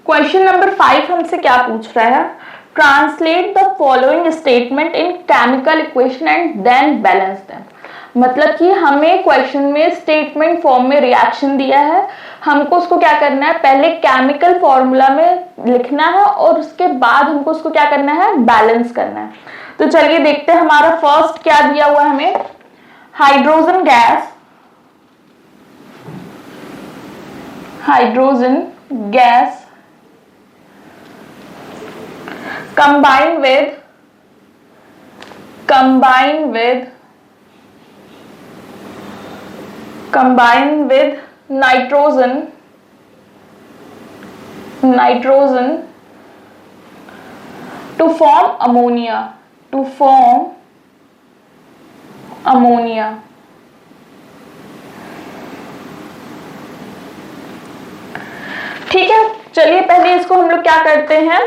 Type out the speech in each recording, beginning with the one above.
Question number 5 हमसे क्या पूछ रहा है, translate the following statement in chemical equation and then balance them. मतलब कि हमें क्वेश्चन में स्टेटमेंट फॉर्म में रिएक्शन दिया है, हमको उसको क्या करना है, पहले केमिकल फॉर्मूला में लिखना है और उसके बाद हमको उसको क्या करना है, बैलेंस करना है। तो चलिए देखते हैं हमारा फर्स्ट क्या दिया हुआ है हमें, hydrogen gas combine with nitrogen to form ammonia ठीक है। चलिए पहले इसको हम लोग क्या करते हैं,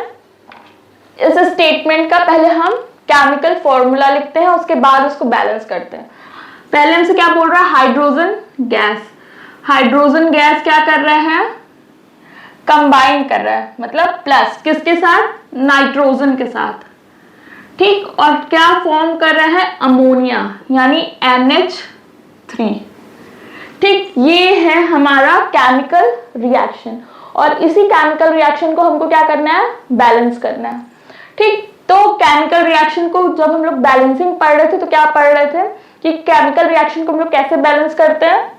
इस स्टेटमेंट का पहले हम केमिकल फॉर्मूला लिखते हैं, उसके बाद उसको बैलेंस करते हैं। पहले हमसे क्या बोल रहा है, हाइड्रोजन गैस क्या कर रहा है, कंबाइन कर रहा है, मतलब प्लस किसके साथ, नाइट्रोजन के साथ, ठीक। और क्या फॉर्म कर रहा है, अमोनिया यानी NH3, ठीक। ये है हमारा केमिकल रिएक्शन और इसी केमिकल रिएक्शन को हमको क्या करना है, बैलेंस करना है, ठीक। तो केमिकल रिएक्शन को जब हम लोग बैलेंसिंग पढ़ रहे थे तो क्या पढ़ रहे थे कि केमिकल रिएक्शन को हम लोग कैसे बैलेंस करते हैं।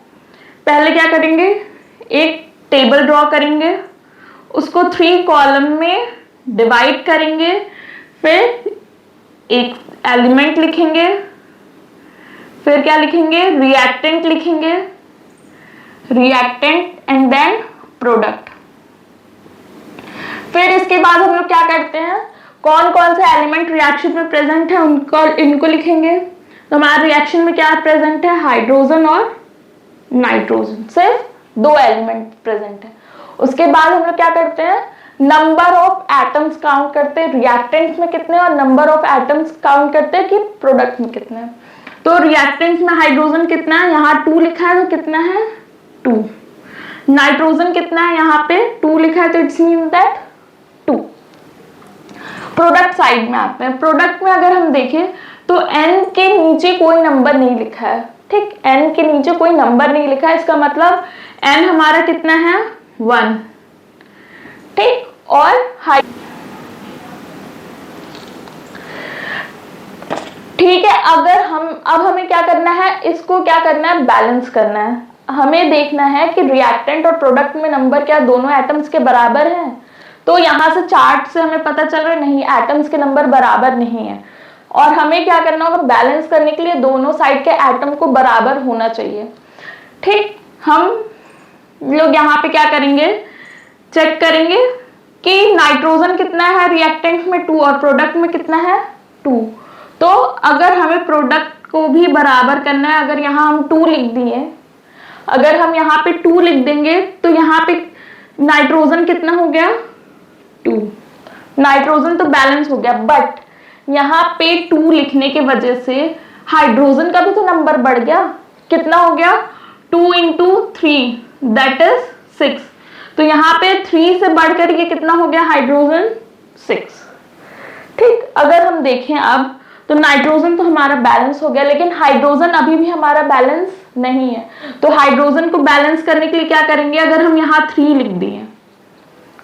पहले क्या करेंगे, एक टेबल ड्रॉ करेंगे, उसको 3 कॉलम में डिवाइड करेंगे, फिर एक एलिमेंट लिखेंगे, फिर क्या लिखेंगे, रिएक्टेंट लिखेंगे, रिएक्टेंट एंड देन प्रोडक्ट। फिर इसके बाद हम लोग क्या करते हैं, कौन कौन से एलिमेंट रिएक्शन में प्रेजेंट है इनको लिखेंगे। तो हमारे रिएक्शन में क्या प्रेजेंट है, हाइड्रोजन और नाइट्रोजन, सिर्फ 2 एलिमेंट प्रेजेंट है। उसके बाद हम लोग क्या करते हैं, नंबर ऑफ एटम्स काउंट करते हैं, रिएक्टेंट्स में कितने और नंबर ऑफ एटम्स काउंट करते हैं कि प्रोडक्ट में कितने हैं। तो रिएक्टेंट्स में हाइड्रोजन कितना है, यहाँ 2 लिखा है तो कितना है 2, नाइट्रोजन कितना है, यहाँ पे 2 लिखा है तो it's mean that 2। Product side में आते हैं, प्रोडक्ट में अगर हम देखें तो N के नीचे कोई नंबर नहीं लिखा है, ठीक। N के नीचे कोई नंबर नहीं लिखा है, इसका मतलब N हमारा कितना है 1, ठीक। और ठीक है, अगर अब हमें क्या करना है, इसको क्या करना है, बैलेंस करना है। हमें देखना है कि रिएक्टेंट और प्रोडक्ट में नंबर क्या दोनों एटम्स के बराबर हैं। तो यहाँ से चार्ट से हमें पता चल रहा है नहीं, एटम्स के नंबर बराबर नहीं है। और हमें क्या करना होगा, बैलेंस करने के लिए दोनों साइड के एटम को बराबर होना चाहिए, ठीक। हम लोग यहाँ पे क्या करेंगे, चेक करेंगे कि नाइट्रोजन कितना है रिएक्टेंट में 2 और प्रोडक्ट में कितना है 2। तो अगर हमें प्रोडक्ट को भी बराबर करना है, अगर यहाँ हम 2 लिख दिए, अगर हम यहाँ पे 2 लिख देंगे तो यहाँ पे नाइट्रोजन कितना हो गया 2, नाइट्रोजन तो बैलेंस हो गया, बट यहाँ पे 2 लिखने की वजह से हाइड्रोजन का भी तो नंबर बढ़ गया, कितना हो गया 2 × 3 दैट इज 6। तो यहाँ पे 3 से बढ़कर ये कितना हो गया हाइड्रोजन 6, ठीक। अगर हम देखें अब तो नाइट्रोजन तो हमारा बैलेंस हो गया, लेकिन हाइड्रोजन अभी भी हमारा बैलेंस नहीं है। तो हाइड्रोजन को बैलेंस करने के लिए क्या करेंगे, अगर हम यहाँ 3 लिख दिए,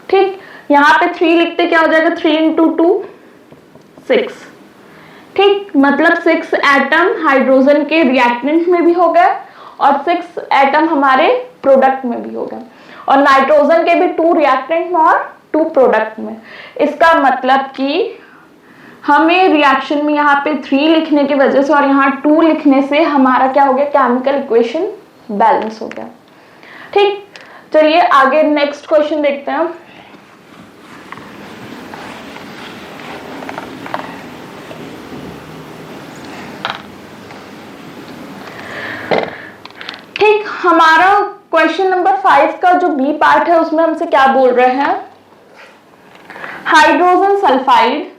ठीक, यहाँ पे 3 लिखते क्या हो जाएगा, 3 × 2 6, ठीक। मतलब 6 एटम हाइड्रोजन के रिएक्टेंट में भी हो गए और 6 एटम हमारे प्रोडक्ट में भी हो गए, और नाइट्रोजन के भी 2 रिएक्टेंट में और 2 प्रोडक्ट में। इसका मतलब कि हमें रिएक्शन में यहाँ पे 3 लिखने की वजह से और यहाँ 2 लिखने से हमारा क्या हो गया, केमिकल इक्वेशन बैलेंस हो गया, ठीक। चलिए आगे नेक्स्ट क्वेश्चन देखते हैं। ठीक, हमारा क्वेश्चन नंबर 5 का जो बी पार्ट है उसमें हमसे क्या बोल रहे हैं, हाइड्रोजन सल्फाइड।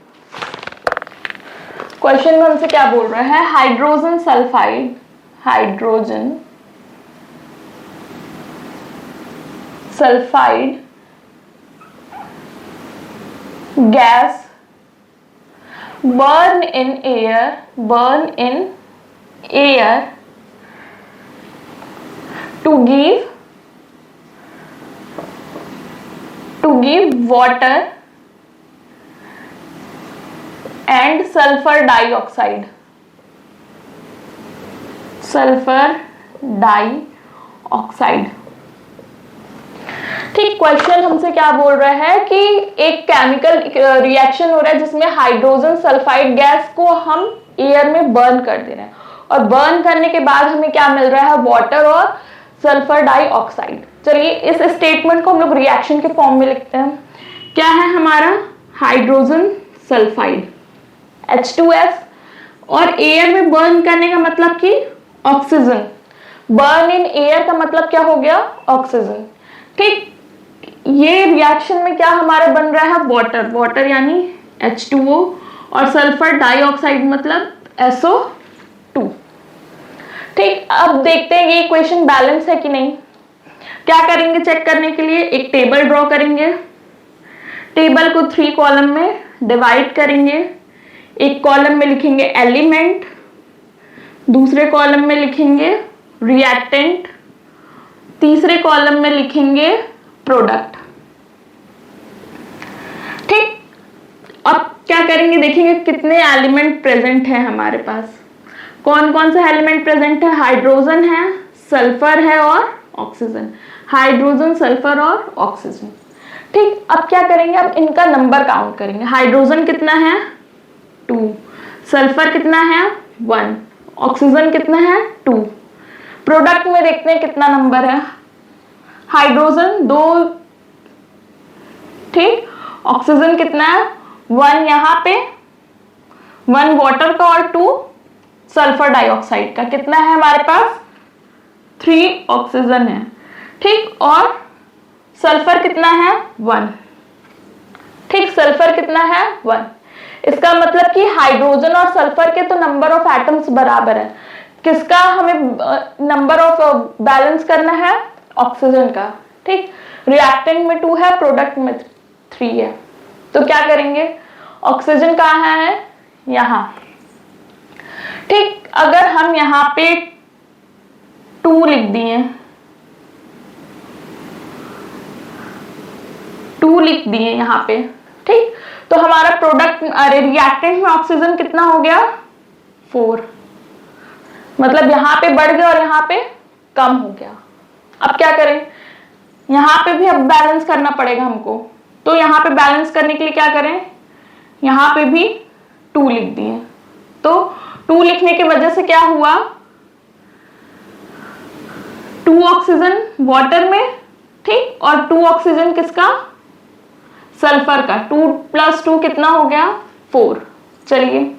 क्वेश्चन में हमसे क्या बोल रहे हैं, hydrogen sulphide, hydrogen sulphide gas burn in air to give water and sulfur dioxide. ठीक, क्वेश्चन हमसे क्या बोल रहा है कि एक केमिकल रिएक्शन हो रहा है जिसमें हाइड्रोजन सल्फाइड गैस को हम एयर में बर्न कर दे रहे हैं और बर्न करने के बाद हमें क्या मिल रहा है, वाटर और सल्फर डाइऑक्साइड। चलिए इस स्टेटमेंट को हम लोग रिएक्शन के फॉर्म में लिखते हैं। क्या है हमारा, हाइड्रोजन सल्फाइड H2S और एयर में बर्न करने का मतलब कि ऑक्सीजन, बर्न इन एयर का मतलब क्या हो गया, ऑक्सीजन। ठीक, ये रिएक्शन में क्या हमारा बन रहा है, वाटर यानी H2O और सल्फर डाइऑक्साइड मतलब SO2। ठीक, अब देखते हैं ये इक्वेशन बैलेंस है कि नहीं। क्या करेंगे चेक करने के लिए, एक टेबल ड्रॉ करेंगे, टेबल को 3 कॉलम में डिवाइड करेंगे। एक कॉलम में लिखेंगे एलिमेंट, दूसरे कॉलम में लिखेंगे रिएक्टेंट, तीसरे कॉलम में लिखेंगे प्रोडक्ट। ठीक, अब क्या करेंगे, देखेंगे कितने एलिमेंट प्रेजेंट है हमारे पास। कौन कौन से एलिमेंट प्रेजेंट है, हाइड्रोजन है, सल्फर है और ऑक्सीजन, हाइड्रोजन सल्फर और ऑक्सीजन। ठीक, अब क्या करेंगे, अब इनका नंबर काउंट करेंगे। हाइड्रोजन कितना है, 2, सल्फर कितना है, 1, ऑक्सीजन कितना है, 2। प्रोडक्ट में देखते हैं कितना नंबर है, हाइड्रोजन 2, ठीक, ऑक्सीजन कितना है, 1 यहाँ पे, 1 वाटर का और 2 सल्फर डाइऑक्साइड का। कितना है हमारे पास, 3 ऑक्सीजन है। ठीक, और सल्फर कितना है, 1। ठीक, सल्फर कितना है, 1। इसका मतलब कि हाइड्रोजन और सल्फर के तो नंबर ऑफ एटम्स बराबर है। किसका हमें नंबर ऑफ बैलेंस करना है, ऑक्सीजन का। ठीक, रिएक्टेंट में 2 है, प्रोडक्ट में 3 है। तो क्या करेंगे, ऑक्सीजन कहाँ है, यहाँ। ठीक, अगर हम यहाँ पे 2 लिख दिए, 2 लिख दिए यहाँ पे, ठीक, तो हमारा प्रोडक्ट रिएक्टेंट में ऑक्सीजन कितना हो गया, 4। मतलब यहाँ पे बढ़ गया और यहाँ पे कम हो गया। अब क्या करें, यहाँ पे भी अब बैलेंस करना पड़ेगा हमको। तो यहाँ पे बैलेंस करने के लिए क्या करें, यहाँ पे भी 2 लिख दिए। तो 2 लिखने की वजह से क्या हुआ, 2 ऑक्सीजन वाटर में, ठीक, और 2 ऑक्सीजन किसका, सल्फर का। 2 + 2 कितना हो गया, 4। चलिए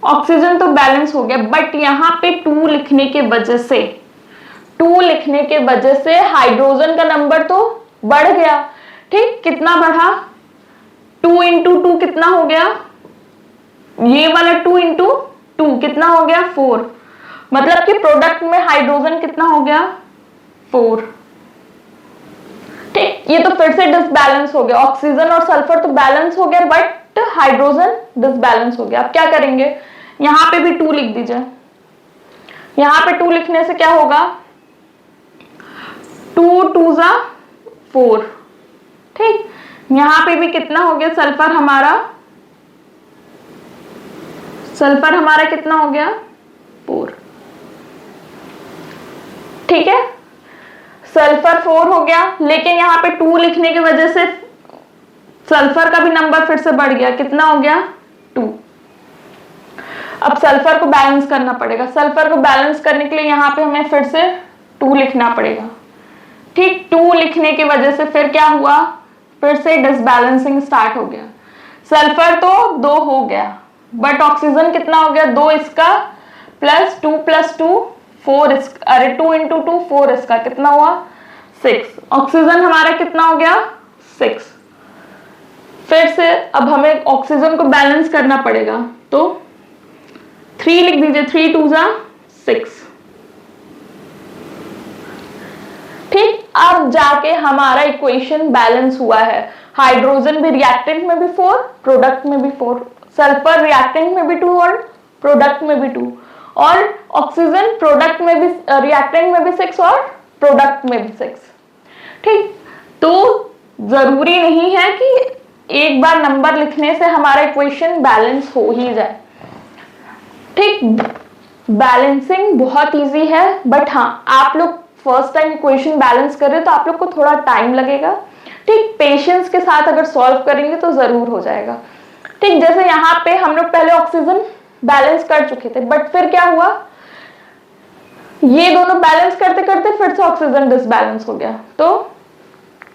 ऑक्सीजन तो बैलेंस हो गया, बट यहाँ पे 2 लिखने के वजह से, 2 लिखने के वजह से हाइड्रोजन का नंबर तो बढ़ गया। ठीक, कितना बढ़ा, 2 × 2 कितना हो गया, ये वाला 2 × 2 कितना हो गया, 4। मतलब कि प्रोडक्ट में हाइड्रोजन कितना हो गया, 4। ठीक, ये तो फिर से डिसबैलेंस हो गया। ऑक्सीजन और सल्फर तो बैलेंस हो गया, बट हाइड्रोजन डिसबैलेंस हो गया। अब क्या करेंगे, यहां पे भी 2 लिख दीजिए। यहां पे 2 लिखने से क्या होगा, 2 × 2 = 4। ठीक, यहां पे भी कितना हो गया, सल्फर हमारा कितना हो गया, 4। ठीक है, सल्फर 4 हो गया, लेकिन यहाँ पे 2 लिखने की वजह से सल्फर का भी नंबर फिर से बढ़ गया। कितना हो गया, 2। अब सल्फर को बैलेंस करना पड़ेगा। सल्फर को बैलेंस करने के लिए यहाँ पे हमें फिर से 2 लिखना पड़ेगा। ठीक, 2 लिखने की वजह से फिर क्या हुआ, फिर से डिसबैलेंसिंग स्टार्ट हो गया। सल्फर तो 2 हो गया, बट ऑक्सीजन कितना हो गया, 2 इसका प्लस 2 + 2 4 इसका, अरे 2 × 2 4 इसका, कितना हुआ, 6। ऑक्सीजन हमारा कितना हो गया, 6। फिर से अब हमें ऑक्सीजन को बैलेंस करना पड़ेगा, तो 3 लिख दीजिए। 3 × 2 = 6। ठीक, अब जाके हमारा इक्वेशन बैलेंस हुआ है। हाइड्रोजन भी रिएक्टेंट में भी 4, प्रोडक्ट में भी 4, सल्फर रिएक्टेंट में भी 2 और प्रोडक्ट में भी 2, और ऑक्सीजन प्रोडक्ट में भी रिएक्टेंट में भी 6 और प्रोडक्ट में भी 6। ठीक, तो जरूरी नहीं है कि एक बार नंबर लिखने से हमारा इक्वेशन बैलेंस हो ही जाए। ठीक, बैलेंसिंग बहुत इजी है, बट हाँ, आप लोग फर्स्ट टाइम इक्वेशन बैलेंस कर रहे हो तो आप लोग को थोड़ा टाइम लगेगा। ठीक, पेशेंस के साथ अगर सॉल्व करेंगे तो जरूर हो जाएगा। ठीक, जैसे यहाँ पे हम लोग पहले ऑक्सीजन बैलेंस कर चुके थे, बट फिर क्या हुआ, ये दोनों बैलेंस करते करते फिर से ऑक्सीजन डिसबैलेंस हो गया। तो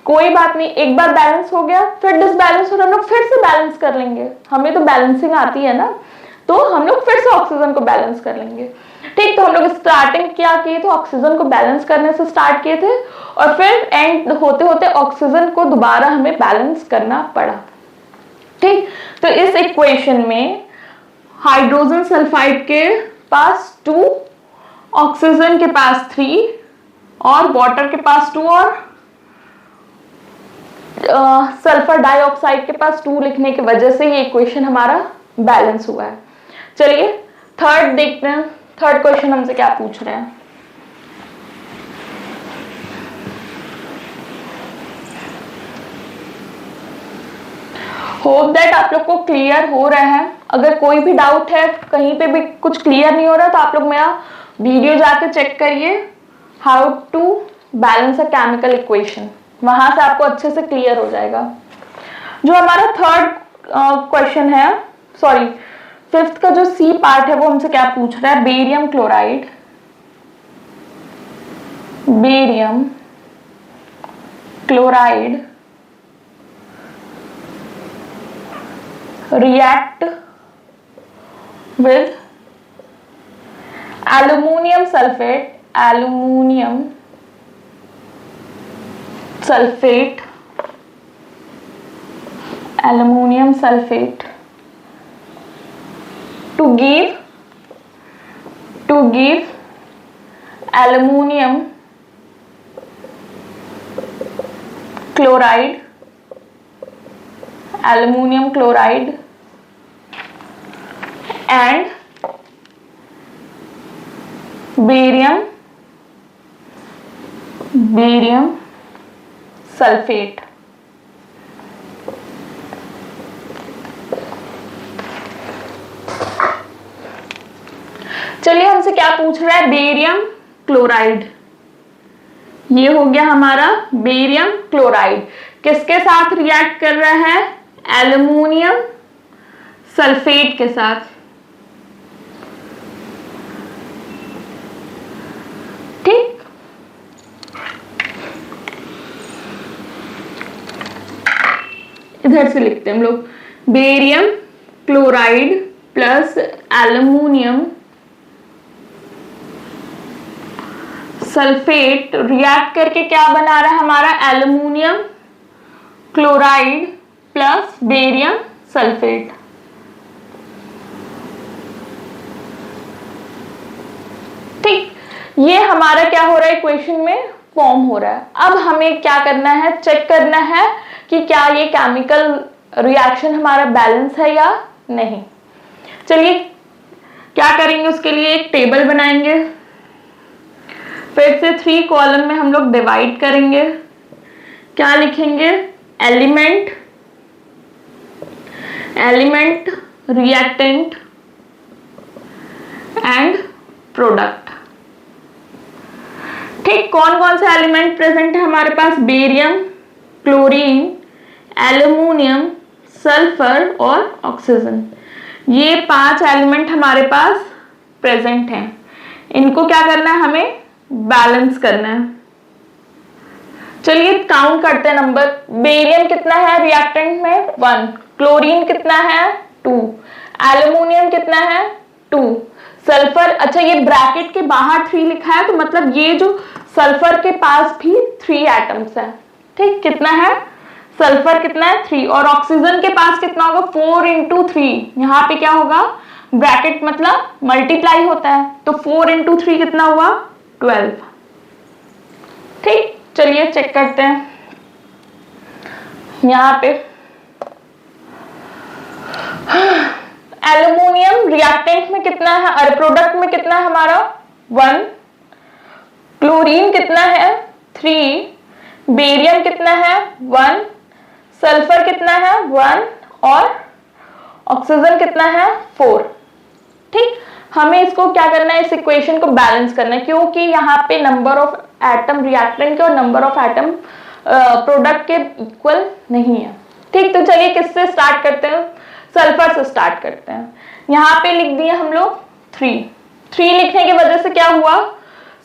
कोई बात नहीं, एक बार बैलेंस हो गया फिर डिसबैलेंस हो रहा, हम लोग फिर से बैलेंस कर लेंगे, हमें तो बैलेंसिंग आती है ना, तो हम लोग फिर से ऑक्सीजन को बैलेंस कर लेंगे। ठीक, तो हम लोग स्टार्टिंग क्या किए थे, ऑक्सीजन को बैलेंस करने से स्टार्ट किए थे, और फिर एंड होते होते ऑक्सीजन को दोबारा हमें बैलेंस करना पड़ा। ठीक, तो इस इक्वेशन में हाइड्रोजन सल्फाइड के पास 2, ऑक्सीजन के पास 3 और वाटर के पास 2 और सल्फर डाइऑक्साइड के पास 2 लिखने की वजह से ये इक्वेशन हमारा बैलेंस हुआ है। चलिए थर्ड देखते हैं, थर्ड क्वेश्चन हमसे क्या पूछ रहे हैं। होप दैट आप लोग को क्लियर हो रहा है। अगर कोई भी डाउट है, कहीं पे भी कुछ क्लियर नहीं हो रहा, तो आप लोग मेरा वीडियो जाके चेक करिए, how to balance a chemical equation, वहां से आपको अच्छे से क्लियर हो जाएगा। जो हमारा थर्ड क्वेश्चन है, सॉरी फिफ्थ का जो सी पार्ट है, वो हमसे क्या पूछ रहा है, barium chloride, barium chloride react with aluminium sulfate, aluminium sulfate, aluminium sulfate to give aluminium chloride, aluminium chloride and barium sulfate। चलिए हमसे क्या पूछ रहा है, बेरियम क्लोराइड, ये हो गया हमारा बेरियम क्लोराइड, किसके साथ रिएक्ट कर रहा है, एल्युमिनियम सल्फेट के साथ। ठीक, इधर से लिखते हैं हम लोग, barium chloride plus aluminium sulphate react करके क्या बना रहा है हमारा, aluminium chloride plus barium sulphate. ठीक, ये हमारा क्या हो रहा है, इक्वेशन में फॉर्म हो रहा है। अब हमें क्या करना है, चेक करना है कि क्या ये केमिकल रिएक्शन हमारा बैलेंस है या नहीं। चलिए क्या करेंगे, उसके लिए एक टेबल बनाएंगे, फिर से 3 कॉलम में हम लोग डिवाइड करेंगे। क्या लिखेंगे, एलिमेंट, रिएक्टेंट एंड प्रोडक्ट। ठीक, कौन कौन से एलिमेंट प्रेजेंट है हमारे पास, बेरियम, क्लोरीन, एल्युमिनियम, सल्फर और ऑक्सीजन, ये 5 एलिमेंट हमारे पास प्रेजेंट हैं। इनको क्या करना है, हमें बैलेंस करना है। चलिए काउंट करते हैं नंबर। बेरियम कितना है रिएक्टेंट में, 1, क्लोरीन कितना है, 2, एल्युमिनियम कितना है, 2, सल्फर, अच्छा ये ब्रैकेट के बाहर 3 लिखा है, तो मतलब ये जो सल्फर के पास भी 3 एटम्स है। ठीक, कितना है, सल्फर कितना है, 3, और ऑक्सीजन के पास कितना होगा, 4 इंटू 3, यहाँ पे क्या होगा, ब्रैकेट मतलब मल्टीप्लाई होता है, तो 4 इंटू 3 कितना हुआ, 12। ठीक, चलिए चेक करते हैं। यहाँ पे एल्यूमिनियम रिएक्टेंट में कितना है और प्रोडक्ट में कितना है हमारा 1, क्लोरीन कितना है 3, बेरियम कितना है 1, सल्फर कितना है 1 और ऑक्सीजन कितना है 4। ठीक, हमें इसको क्या करना है, इस इक्वेशन को बैलेंस करना है, क्योंकि यहाँ पे नंबर ऑफ एटम रिएक्टेंट के और नंबर ऑफ एटम प्रोडक्ट के इक्वल नहीं है। ठीक, तो चलिए किससे स्टार्ट करते हैं, सल्फर से स्टार्ट करते हैं। यहाँ पे लिख दिए हम लोग 3 लिखने की वजह से क्या हुआ,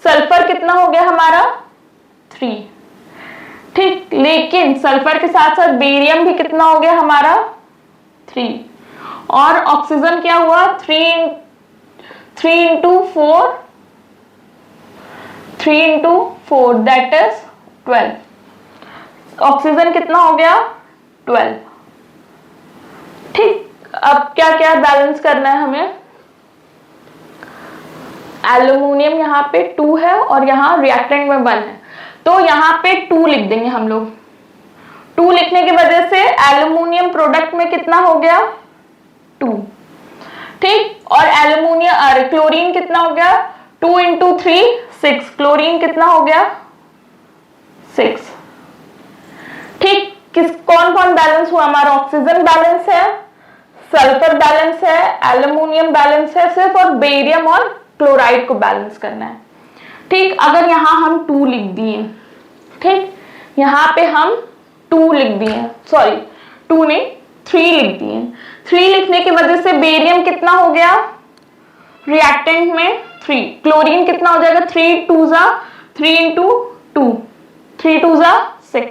सल्फर कितना हो गया हमारा 3। ठीक, लेकिन सल्फर के साथ साथ बेरियम भी कितना हो गया हमारा 3 और ऑक्सीजन क्या हुआ 3 into 4 दैट इज 12। ऑक्सीजन कितना हो गया 12। ठीक, अब क्या क्या बैलेंस करना है हमें, एल्यूमिनियम यहाँ पे 2 है और यहाँ रिएक्टेंट में 1 है, तो यहाँ पे 2 लिख देंगे हम लोग। 2 लिखने की वजह से एल्यूमिनियम प्रोडक्ट में कितना हो गया 2। ठीक, और एल्यूमिनियम क्लोरीन कितना हो गया 2 into 3 6, क्लोरीन कितना हो गया 6। ठीक, कौन कौन बैलेंस हुआ हमारा, ऑक्सीजन बैलेंस है, सल्फर बैलेंस है, एल्यूमिनियम बैलेंस है सिर्फ, और बेरियम और क्लोराइड को बैलेंस करना है। ठीक, अगर यहाँ हम 2 लिख दिए, ठीक, यहाँ पे हम 2 लिख दिए, सॉरी 2 नहीं 3 लिख दिए। 3 लिखने की वजह से बेरियम कितना हो गया रिएक्टेंट में 3, क्लोरीन कितना हो जाएगा 3 2 3 into 2 3 2 6।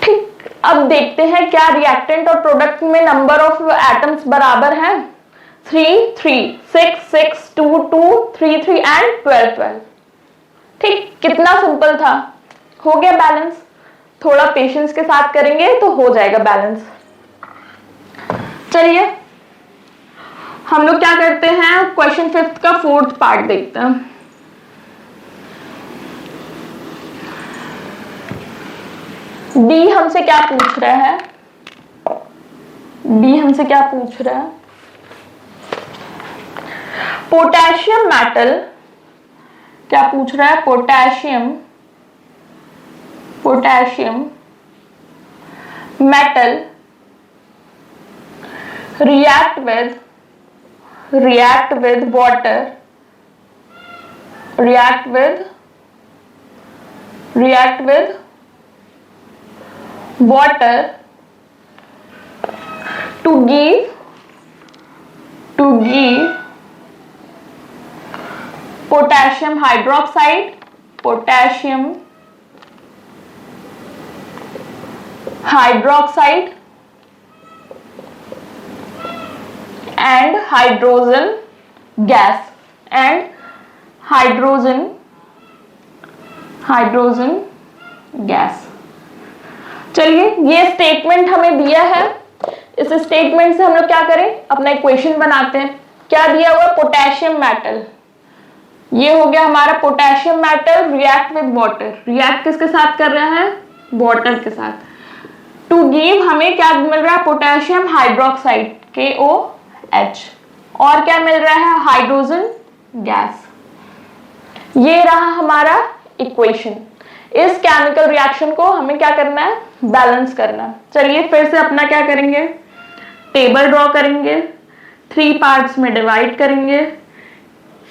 ठीक, अब देखते हैं क्या रिएक्टेंट और प्रोडक्ट में नंबर ऑफ एटम्स बराबर हैं, 3 3 6 6 2 2 3 3 एंड 12 12। ठीक, कितना सिंपल था, हो गया बैलेंस। थोड़ा पेशेंस के साथ करेंगे तो हो जाएगा बैलेंस। चलिए हम लोग क्या करते हैं, क्वेश्चन 5 का 4th पार्ट देखते हैं। डी हमसे क्या पूछ रहा है, डी हमसे क्या पूछ रहा है, पोटेशियम मेटल क्या पूछ रहा है, potassium metal react with water, react with water to give potassium hydroxide and hydrogen gas। चलिए ये स्टेटमेंट हमें दिया है, इस स्टेटमेंट से हम लोग क्या करें, अपना इक्वेशन बनाते हैं। क्या दिया हुआ, पोटेशियम मेटल, ये हो गया हमारा potassium metal react with water, react किसके साथ कर रहा है, वाटर के साथ, टू गिव हमें क्या मिल रहा है, पोटेशियम हाइड्रोक्साइड KOH, और क्या मिल रहा है, हाइड्रोजन गैस। ये रहा हमारा इक्वेशन। इस केमिकल रिएक्शन को हमें क्या करना है, बैलेंस करना है। चलिए फिर से अपना क्या करेंगे, टेबल ड्रॉ करेंगे, 3 पार्ट्स में डिवाइड करेंगे।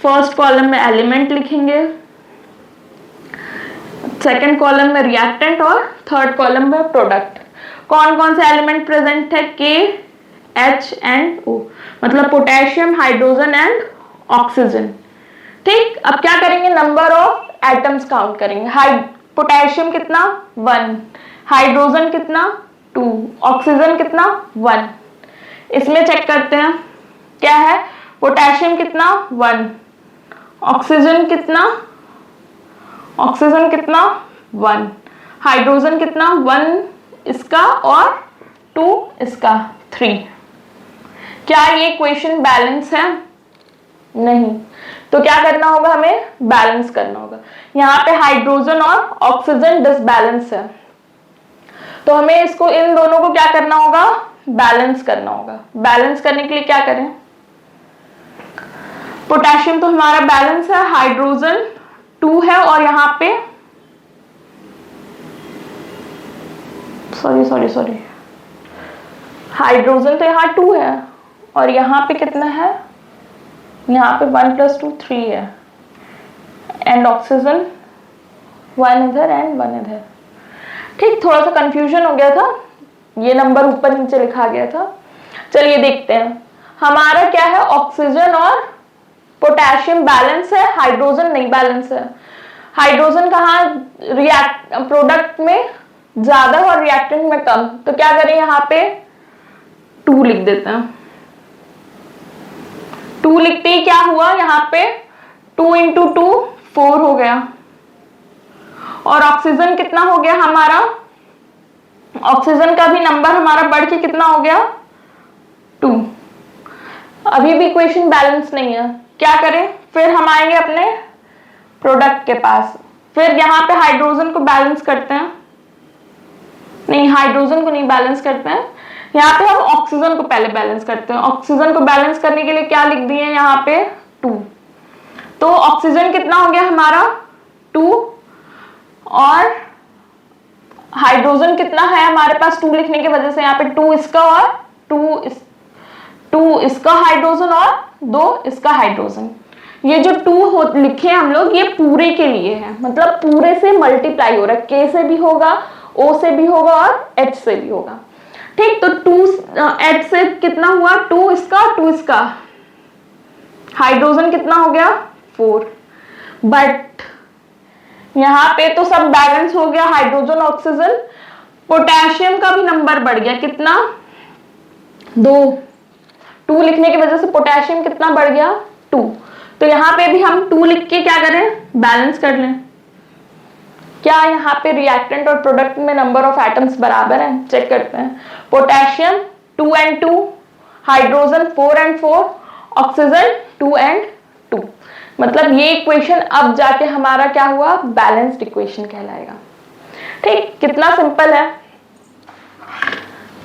फर्स्ट कॉलम में एलिमेंट लिखेंगे, सेकंड कॉलम में रिएक्टेंट और थर्ड कॉलम में प्रोडक्ट। कौन कौन से एलिमेंट प्रेजेंट है, KH एंड O, मतलब पोटेशियम, हाइड्रोजन एंड ऑक्सीजन। ठीक, अब क्या करेंगे, नंबर ऑफ एटम्स काउंट करेंगे। पोटेशियम कितना 1, हाइड्रोजन कितना 2, ऑक्सीजन कितना 1। इसमें चेक करते हैं क्या है, पोटेशियम कितना 1, ऑक्सीजन कितना 1, हाइड्रोजन कितना 1 इसका और 2 इसका 3। क्या ये इक्वेशन बैलेंस है, नहीं, तो क्या करना होगा, हमें बैलेंस करना होगा। यहाँ पे हाइड्रोजन और ऑक्सीजन डिसबैलेंस है, तो हमें इसको इन दोनों को क्या करना होगा, बैलेंस करना होगा। बैलेंस करने के लिए क्या करें, पोटेशियम तो हमारा बैलेंस है, हाइड्रोजन 2 है और यहाँ पे सॉरी हाइड्रोजन तो यहाँ 2 है और यहाँ पे कितना है, यहाँ पे 1 + 2 3 है, एंड ऑक्सीजन 1 इधर एंड 1 इधर। ठीक, थोड़ा सा कंफ्यूजन हो गया था, ये नंबर ऊपर नीचे लिखा गया था। चलिए देखते हैं, हमारा क्या है, ऑक्सीजन और पोटेशियम बैलेंस है, हाइड्रोजन नहीं बैलेंस है। हाइड्रोजन कहाँ, प्रोडक्ट में ज्यादा और रिएक्टेंट में कम, तो क्या करें, यहाँ पे 2 लिख देते हैं। 2 लिखते ही क्या हुआ, यहाँ पे 2 × 2 4 हो गया, और ऑक्सीजन कितना हो गया हमारा, ऑक्सीजन का भी नंबर हमारा बढ़ के कितना हो गया, 2। अभी भी इक्वेशन बैलेंस नहीं है, क्या करें, फिर हम आएंगे अपने प्रोडक्ट के पास। फिर यहाँ पे हाइड्रोजन को बैलेंस करते हैं, नहीं हाइड्रोजन को नहीं बैलेंस करते हैं, यहाँ पे हम ऑक्सीजन को पहले बैलेंस करते हैं। ऑक्सीजन को बैलेंस करने के लिए क्या लिख दिए यहाँ पे 2, तो ऑक्सीजन कितना हो गया हमारा 2, और हाइड्रोजन कितना है हमारे पास, 2 लिखने की वजह से यहाँ पे 2 इसका और 2 इसका हाइड्रोजन और 2 इसका हाइड्रोजन। ये जो 2 लिखे हम लोग, ये पूरे के लिए है, मतलब पूरे से मल्टीप्लाई हो रहा है, K से भी होगा, O से भी होगा और H से भी होगा। ठीक, तो 2 H से कितना हुआ, 2 इसका 2 इसका, हाइड्रोजन कितना हो गया 4, बट यहाँ पे तो सब बैलेंस हो गया, हाइड्रोजन ऑक्सीजन। पोटेशियम का भी नंबर बढ़ गया, कितना 2 लिखने की वजह से पोटेशियम कितना बढ़ गया 2, तो यहाँ पे भी हम 2 लिख के क्या करें, बैलेंस कर लें। क्या यहाँ पे रिएक्टेंट और प्रोडक्ट में नंबर ऑफ एटम्स बराबर हैं, चेक करते हैं। पोटेशियम 2 × 2, हाइड्रोजन 4 × 4, ऑक्सीजन 2 × 2, मतलब ये इक्वेशन अब जाके हमारा क्या हुआ, बैलेंस्ड इक्वेशन कहलाएगा। ठीक, कितना सिंपल है।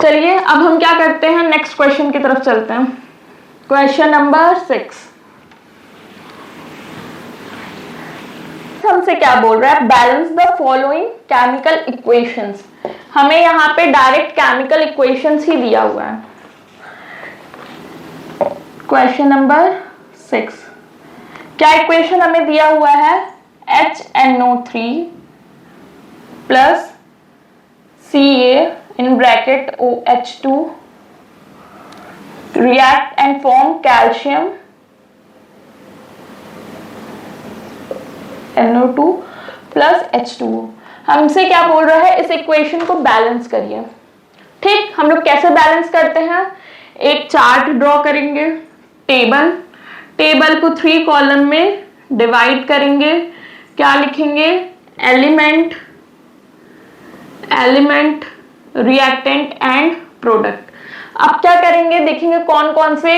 चलिए अब हम क्या करते हैं, नेक्स्ट क्वेश्चन की तरफ चलते हैं। क्वेश्चन नंबर 6 हमसे क्या बोल रहा है, balance the following chemical equations. हमें यहाँ पे डायरेक्ट केमिकल इक्वेशंस ही दिया हुआ है। क्वेश्चन नंबर 6, क्या इक्वेशन हमें दिया हुआ है, HNO3 plus Ca in bracket OH2 react and form calcium NO2 plus H2O। हमसे क्या बोल रहा है, इस इक्वेशन को बैलेंस करिए। ठीक, हम लोग कैसे बैलेंस करते हैं, एक चार्ट ड्रॉ करेंगे, टेबल को 3 कॉलम में डिवाइड करेंगे, क्या लिखेंगे, एलिमेंट रिएक्टेंट एंड प्रोडक्ट। अब क्या करेंगे, देखेंगे कौन कौन से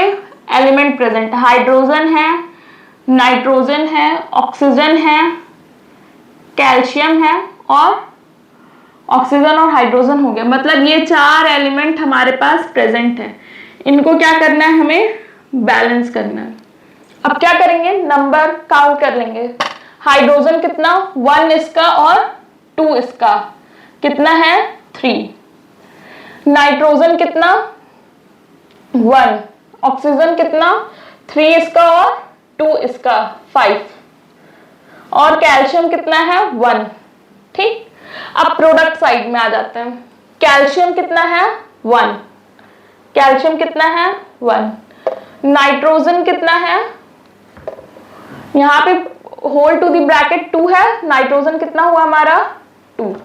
एलिमेंट प्रेजेंट है, हाइड्रोजन है, नाइट्रोजन है, ऑक्सीजन है, कैल्शियम है, और ऑक्सीजन और हाइड्रोजन हो गया, मतलब ये 4 एलिमेंट हमारे पास प्रेजेंट है। इनको क्या करना है, हमें बैलेंस करना है। अब क्या करेंगे, नंबर काउंट कर लेंगे। हाइड्रोजन कितना, 1 इसका और 2 इसका, कितना है 3। नाइट्रोजन कितना 1, ऑक्सीजन कितना 3 इसका और 2 इसका 5, और कैल्शियम कितना है 1। ठीक, अब प्रोडक्ट साइड में आ जाते हैं। कैल्शियम कितना है 1, कैल्शियम कितना है 1, नाइट्रोजन कितना है, यहाँ पे होल टू दी ब्रैकेट 2 है, नाइट्रोजन कितना हुआ हमारा 2,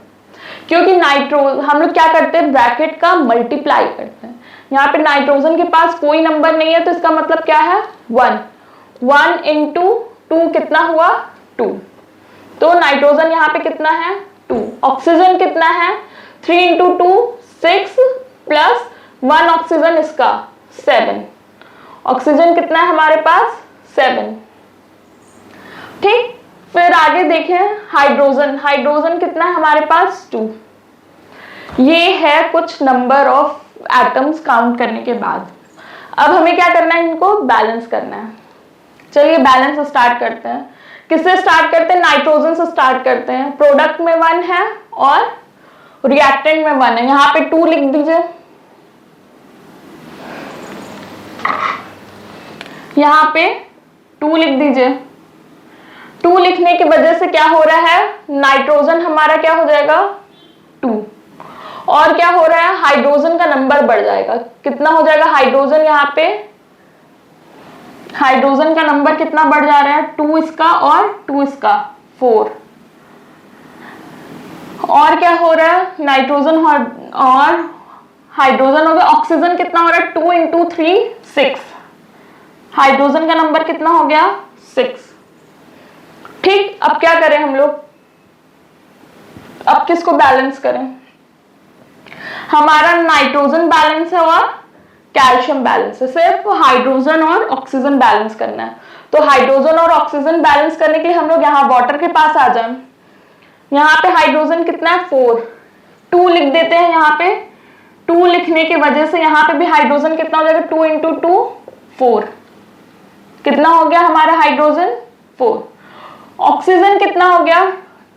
क्योंकि हम लोग क्या करते हैं, ब्रैकेट का मल्टीप्लाई करते हैं। यहाँ पे नाइट्रोजन के पास कोई नंबर नहीं है, तो इसका मतलब क्या है 1 × 2 कितना हुआ 2, तो नाइट्रोजन यहाँ पे कितना है 2। ऑक्सीजन कितना है 3 × 2 6 प्लस 1 ऑक्सीजन इसका 7, ऑक्सीजन कितना है हमारे पास 7। ठीक, फिर आगे देखें हाइड्रोजन, हाइड्रोजन कितना है हमारे पास 2। ये है कुछ नंबर ऑफ एटम्स काउंट करने के बाद। अब हमें क्या करना है, इनको बैलेंस करना है। चलिए बैलेंस स्टार्ट करते हैं। किससे स्टार्ट करते हैं, नाइट्रोजन से स्टार्ट करते हैं। प्रोडक्ट में 1 है और रिएक्टेंट में 1 है। यहां पे 2 लिख दीजिए, यहां पे 2 लिख दीजिए। 2 लिखने की वजह से क्या हो रहा है, नाइट्रोजन हमारा क्या हो जाएगा 2, और क्या हो रहा है, हाइड्रोजन का नंबर बढ़ जाएगा। कितना हो जाएगा हाइड्रोजन, यहाँ पे हाइड्रोजन का नंबर कितना बढ़ जा रहा है, 2 इसका और 2 इसका 4। और क्या हो रहा है, नाइट्रोजन और हाइड्रोजन हो गया। ऑक्सीजन कितना हो रहा है, 2 × 3 6। हाइड्रोजन का नंबर कितना हो गया 6। ठीक, अब क्या करें हम लोग, अब किसको बैलेंस करें। हमारा नाइट्रोजन बैलेंस है और कैल्शियम बैलेंस है, सिर्फ हाइड्रोजन और ऑक्सीजन बैलेंस करना है। तो हाइड्रोजन और ऑक्सीजन बैलेंस करने के लिए हम लोग यहाँ वाटर के पास आ जाए। यहाँ पे हाइड्रोजन कितना है 4, 2 लिख देते हैं। यहाँ पे 2 लिखने की वजह से यहाँ पे भी हाइड्रोजन कितना हो जाएगा, 2 × 2 4। कितना हो गया हमारा हाइड्रोजन 4। ऑक्सीजन कितना हो गया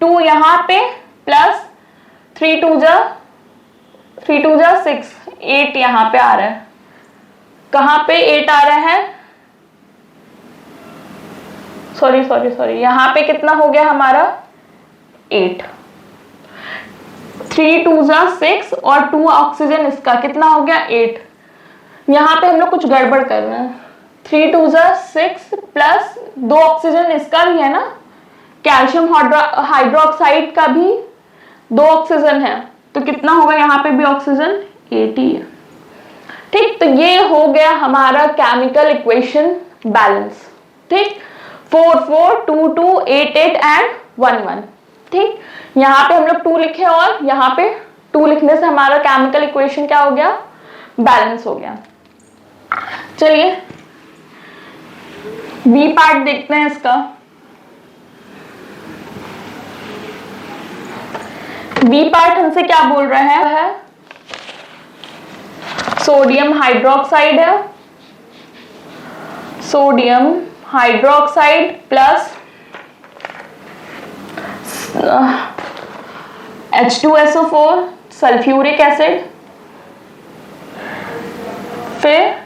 2 यहाँ पे प्लस 3 2 जा 6, 8 यहाँ पे आ रहा है। कहां पे 8 आ रहा है, सॉरी यहां पे कितना हो गया हमारा 8। 3 2 जा 6 और 2 ऑक्सीजन इसका कितना हो गया 8। यहां पे हम लोग कुछ गड़बड़ कर रहे हैं। 3 2 जा 6 प्लस 2 ऑक्सीजन इसका भी है ना, कैल्शियम हाइड्रोक्साइड का भी 2 ऑक्सीजन है, तो कितना होगा यहाँ पे भी ऑक्सीजन 8 ही है। ठीक, तो ये हो गया हमारा केमिकल इक्वेशन बैलेंस। ठीक, 4 4 2 2 8 8 एंड 1 1। ठीक, यहाँ पे हम लोग 2 लिखे और यहाँ पे 2 लिखने से हमारा केमिकल इक्वेशन क्या हो गया, बैलेंस हो गया। चलिए बी पार्ट देखते हैं इसका। बी पार्ट हमसे क्या बोल रहा है, सोडियम हाइड्रोक्साइड है, sodium hydroxide plus H2SO4 sulphuric acid, फिर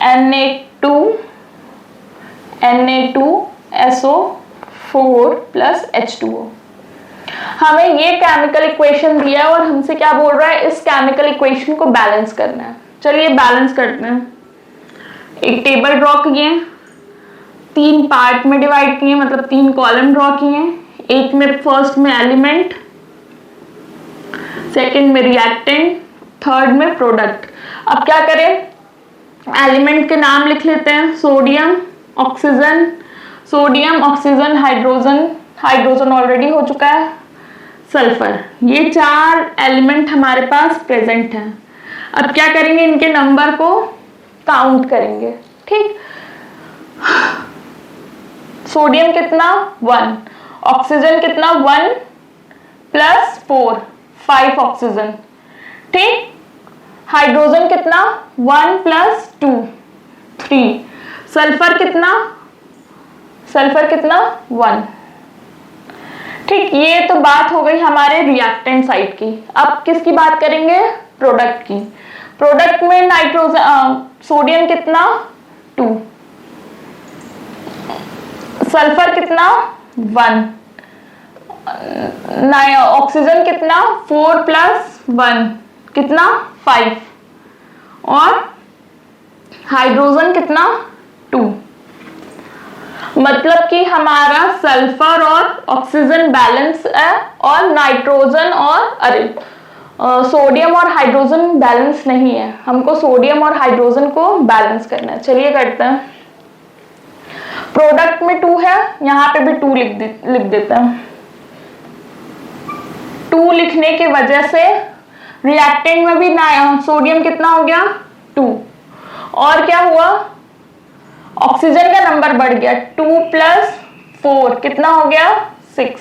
Na2SO4 प्लस H2O। हमें ये केमिकल इक्वेशन दिया है और हमसे क्या बोल रहा है, इस केमिकल इक्वेशन को बैलेंस करना है। चलिए बैलेंस करते हैं। एक टेबल ड्रॉ किए, 3 पार्ट में डिवाइड किए, मतलब 3 कॉलम ड्रॉ किए। एक में फर्स्ट में एलिमेंट, सेकंड में रिएक्टेंट, थर्ड में प्रोडक्ट। अब क्या करें, एलिमेंट के नाम लिख लेते हैं, sodium oxygen, sodium oxygen hydrogen, hydrogen already हो चुका है, सल्फर। ये 4 एलिमेंट हमारे पास प्रेजेंट हैं। अब क्या करेंगे, इनके नंबर को काउंट करेंगे। ठीक, सोडियम कितना 1, ऑक्सीजन कितना 1 प्लस 4 5 ऑक्सीजन। ठीक, हाइड्रोजन कितना 1 प्लस 2 3, सल्फर कितना 1। ठीक, ये तो बात हो गई हमारे रिएक्टेंट साइड की। अब किसकी बात करेंगे, प्रोडक्ट की। प्रोडक्ट में नाइट्रोजन सोडियम कितना 2, सल्फर कितना 1, ऑक्सीजन कितना 4 प्लस 1 कितना 5, और हाइड्रोजन कितना 2। मतलब कि हमारा सल्फर और ऑक्सीजन बैलेंस है और नाइट्रोजन और सोडियम और हाइड्रोजन बैलेंस नहीं है। हमको सोडियम और हाइड्रोजन को बैलेंस करना है। चलिए करते हैं। प्रोडक्ट में 2 है, यहां पे भी 2 लिख देते हैं। 2 लिखने की वजह से रिएक्टेंट में भी सोडियम कितना हो गया 2, और क्या हुआ ऑक्सीजन का नंबर बढ़ गया, 2 + 4 कितना हो गया 6।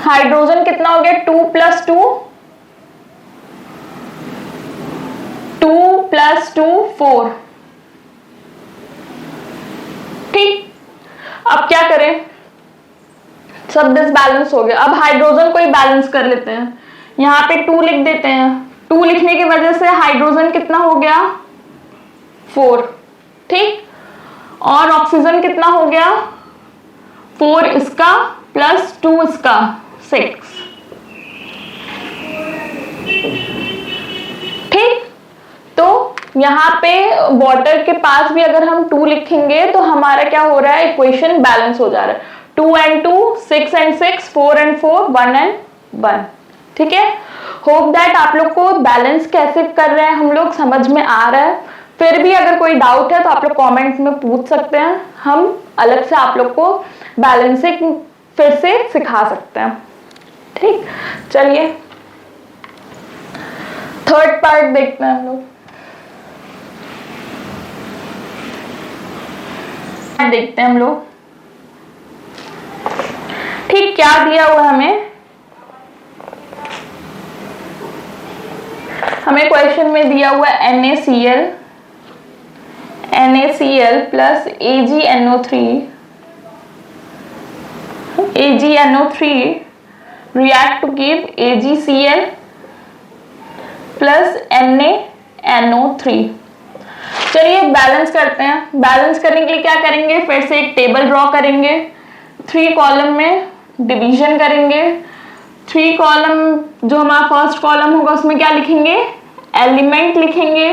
हाइड्रोजन कितना हो गया 2 + 2, 2 + 2 4। ठीक, अब क्या करें, सब डिसबैलेंस हो गया। अब हाइड्रोजन को ही बैलेंस कर लेते हैं, यहां पे 2 लिख देते हैं। 2 लिखने की वजह से हाइड्रोजन कितना हो गया 4। ठीक, और ऑक्सीजन कितना हो गया 4 इसका + 2 इसका 6। ठीक, तो यहाँ पे वाटर के पास भी अगर हम 2 लिखेंगे तो हमारा क्या हो रहा है, इक्वेशन बैलेंस हो जा रहा है। 2 and 2, 6 and 6, 4 and 4, 1 and 1। ठीक है, होप दैट आप लोग को बैलेंस कैसे कर रहे हैं हम लोग समझ में आ रहा है। फिर भी अगर कोई डाउट है तो आप लोग कमेंट में पूछ सकते हैं, हम अलग से आप लोग को बैलेंसिंग फिर से सिखा सकते हैं। ठीक, चलिए थर्ड पार्ट देखते हैं हम लोग। देखते हैं हम लोग। ठीक, क्या दिया हुआ हमें क्वेश्चन में दिया हुआ NaCl plus AgNO3 react to give AgCl plus NaNO3। चलिए बैलेंस करते हैं। बैलेंस करने के लिए क्या करेंगे, फिर से एक टेबल ड्रॉ करेंगे, 3 कॉलम में डिवीजन करेंगे। 3 कॉलम जो हमारा फर्स्ट कॉलम होगा उसमें क्या लिखेंगे, एलिमेंट लिखेंगे,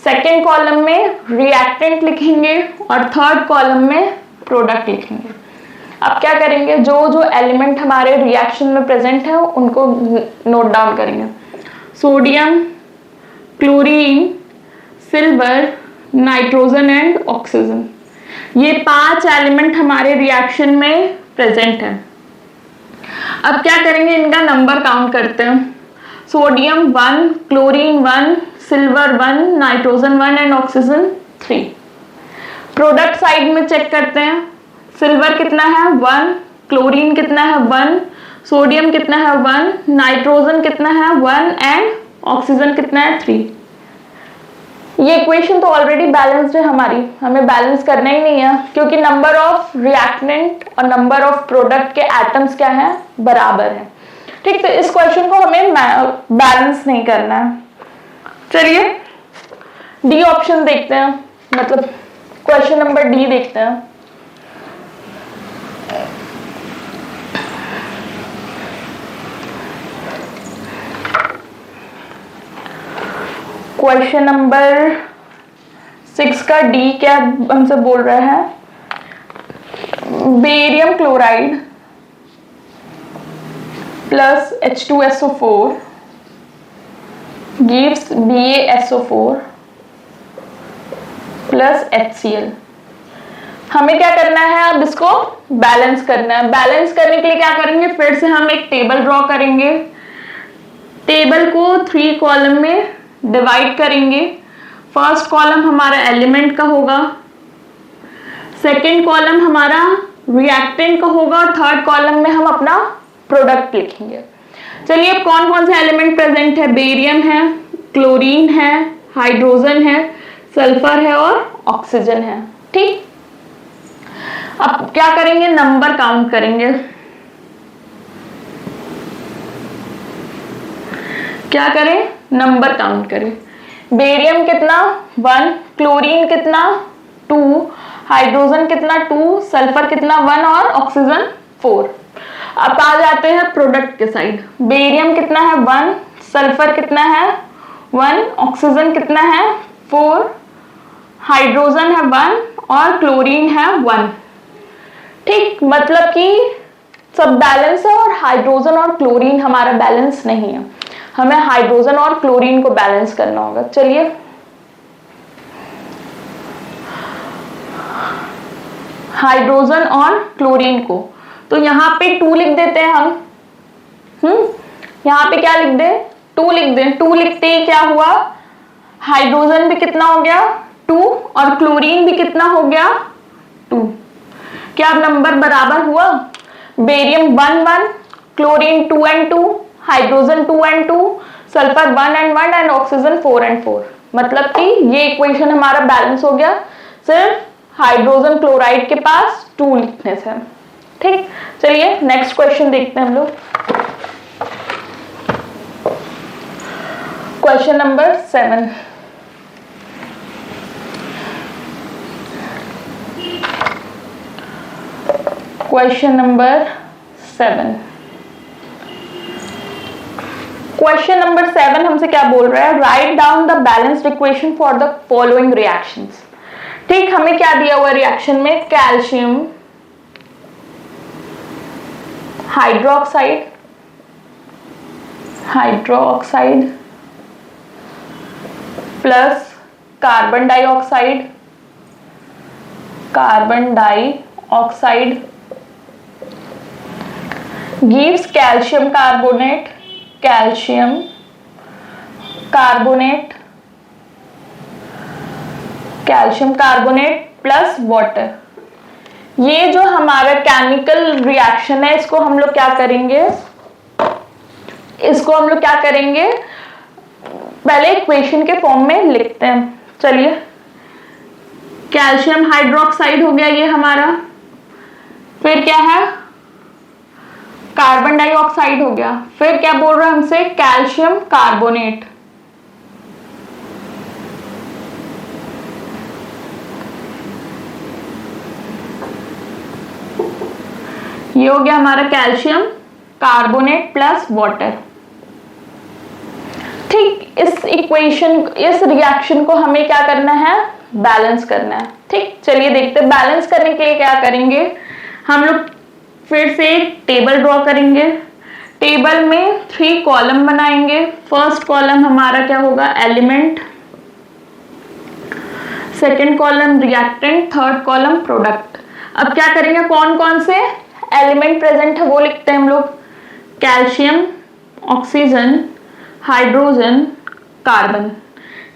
सेकेंड कॉलम में रिएक्टेंट लिखेंगे और थर्ड कॉलम में प्रोडक्ट लिखेंगे। अब क्या करेंगे, जो जो एलिमेंट हमारे रिएक्शन में प्रेजेंट है उनको नोट डाउन करेंगे। Sodium, chlorine, silver, nitrogen and oxygen, ये 5 एलिमेंट हमारे रिएक्शन में प्रेजेंट है। अब क्या करेंगे, इनका नंबर काउंट करते हैं। Sodium 1, chlorine 1, silver 1, nitrogen 1 and oxygen 3। Product side में चेक करते हैं, सिल्वर कितना है 1, क्लोरीन कितना है 1, सोडियम कितना है 1, नाइट्रोजन कितना है 1 एंड ऑक्सीजन कितना है 3। ये इक्वेशन तो ऑलरेडी बैलेंस्ड है हमारी, हमें बैलेंस करना ही नहीं है क्योंकि नंबर ऑफ रिएक्टेंट और नंबर ऑफ प्रोडक्ट के एटम्स क्या है, बराबर है। ठीक, तो इस क्वेश्चन को हमें बैलेंस नहीं करना है। चलिए डी ऑप्शन देखते हैं, मतलब क्वेश्चन नंबर डी देखते हैं। क्वेश्चन नंबर 6 का डी क्या हमसे बोल रहा है, barium chloride plus H2SO4 gives BaSO4 plus HCl। हमें क्या करना है, अब इसको बैलेंस करना है। बैलेंस करने के लिए क्या करेंगे, फिर से हम एक टेबल ड्रॉ करेंगे। टेबल को 3 कॉलम में डिवाइड करेंगे। फर्स्ट कॉलम हमारा एलिमेंट का होगा, सेकेंड कॉलम हमारा रिएक्टेंट का होगा और थर्ड कॉलम में हम अपना प्रोडक्ट लिखेंगे। चलिए अब कौन कौन से एलिमेंट प्रेजेंट है, बेरियम है, क्लोरीन है, हाइड्रोजन है, सल्फर है और ऑक्सीजन है। ठीक, अब क्या करेंगे, नंबर काउंट करेंगे। क्या करें, नंबर काउंट करें। बेरियम कितना 1, क्लोरीन कितना 2, हाइड्रोजन कितना 2, सल्फर कितना 1 और ऑक्सीजन 4। अब आ जाते हैं प्रोडक्ट के साइड। बेरियम कितना है 1, सल्फर कितना है 1, ऑक्सीजन कितना है 4, हाइड्रोजन है 1 और क्लोरीन है 1। ठीक, मतलब कि सब बैलेंस है और हाइड्रोजन और क्लोरीन हमारा बैलेंस नहीं है। हमें हाइड्रोजन और क्लोरीन को बैलेंस करना होगा। चलिए हाइड्रोजन और क्लोरीन को, तो यहाँ पे 2 लिख देते हैं हम। यहाँ पे क्या लिख दें, 2 लिख दें। 2 लिखते ही क्या हुआ, हाइड्रोजन भी कितना हो गया 2 और क्लोरीन भी कितना हो गया 2। क्या अब नंबर बराबर हुआ? Barium 1 1, chlorine 2 and 2, hydrogen 2 and 2, sulphur 1 and 1 and oxygen 4 and 4। मतलब कि ये इक्वेशन हमारा बैलेंस हो गया सिर्फ हाइड्रोजन क्लोराइड के पास 2 लिखने से। ठीक, चलिए नेक्स्ट क्वेश्चन देखते हैं हम लोग। Question number 7। Question number 7। Question number 7 हमसे क्या बोल रहा है? Write down the balanced equation for the following reactions. ठीक, हमें क्या दिया हुआ रिएक्शन में? Calcium hydroxide plus carbon dioxide gives calcium carbonate plus water. ये जो हमारा केमिकल रिएक्शन है इसको हम लोग क्या करेंगे? पहले इक्वेशन के फॉर्म में लिखते हैं। चलिए, कैल्शियम हाइड्रोक्साइड हो गया ये हमारा, फिर क्या है? कार्बन डाइऑक्साइड हो गया, फिर क्या बोल रहा है हमसे? Calcium carbonate. ये हो गया हमारा कैल्शियम कार्बोनेट प्लस वाटर। ठीक, इस रिएक्शन को हमें क्या करना है? बैलेंस करना है। ठीक, चलिए देखते हैं बैलेंस करने के लिए क्या करेंगे। हम लोग फिर से एक टेबल ड्रॉ करेंगे। टेबल में 3 कॉलम बनाएंगे। फर्स्ट कॉलम हमारा क्या होगा? Element, second column reactant, third column product. अब क्या करेंगे? कौन कौन से एलिमेंट प्रेजेंट है वो लिखते हैं हम लोग। कैल्शियम, ऑक्सीजन, हाइड्रोजन, कार्बन,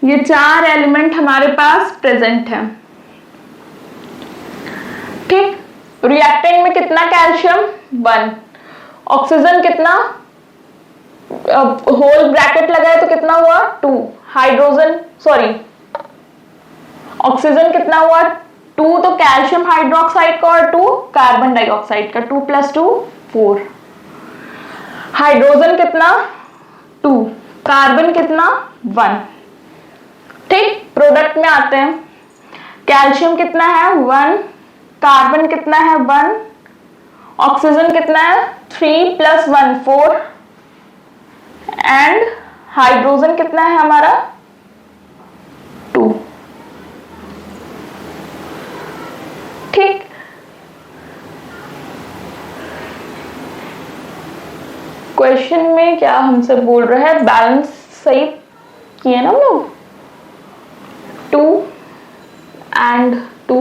ये 4 एलिमेंट हमारे पास प्रेजेंट है। ठीक, रिएक्टेंट में कितना? कैल्शियम 1, ऑक्सीजन कितना? होल ब्रैकेट लगाए तो कितना हुआ? 2, ऑक्सीजन कितना हुआ? 2 तो कैल्शियम हाइड्रोक्साइड का और 2 कार्बन डाइऑक्साइड का, 2 + 2 4। हाइड्रोजन कितना? 2, कार्बन कितना? 1। ठीक, प्रोडक्ट में आते हैं। कैल्शियम कितना है? 1, कार्बन कितना है? 1, ऑक्सीजन कितना है? 3 + 1 4, एंड हाइड्रोजन कितना है हमारा? 2। ठीक, क्वेश्चन में क्या हमसे बोल रहा है? बैलेंस सही किए ना हम लोग? 2 and 2,